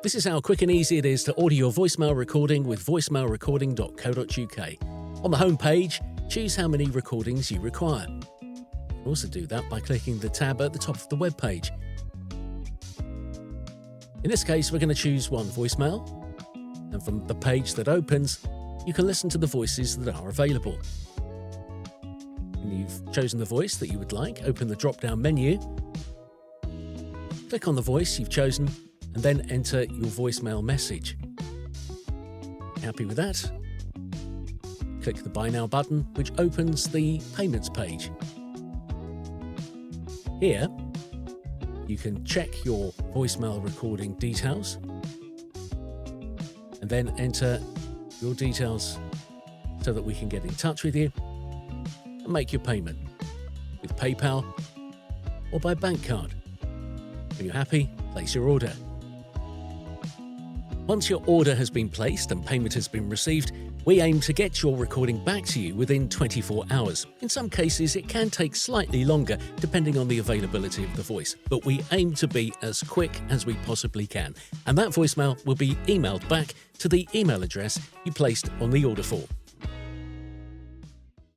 This is how quick and easy it is to order your voicemail recording with voicemailrecording.co.uk. On the home page, choose how many recordings you require. You can also do that by clicking the tab at the top of the web page. In this case, we're going to choose one voicemail, and from the page that opens, you can listen to the voices that are available. When you've chosen the voice that you would like, open the drop-down menu, click on the voice you've chosen, and then enter your voicemail message. Happy with that? Click the Buy Now button, which opens the payments page. Here, you can check your voicemail recording details and then enter your details so that we can get in touch with you and make your payment with PayPal or by bank card. When you're happy, place your order. Once your order has been placed and payment has been received, we aim to get your recording back to you within 24 hours. In some cases, it can take slightly longer, depending on the availability of the voice, but we aim to be as quick as we possibly can. And that voicemail will be emailed back to the email address you placed on the order form.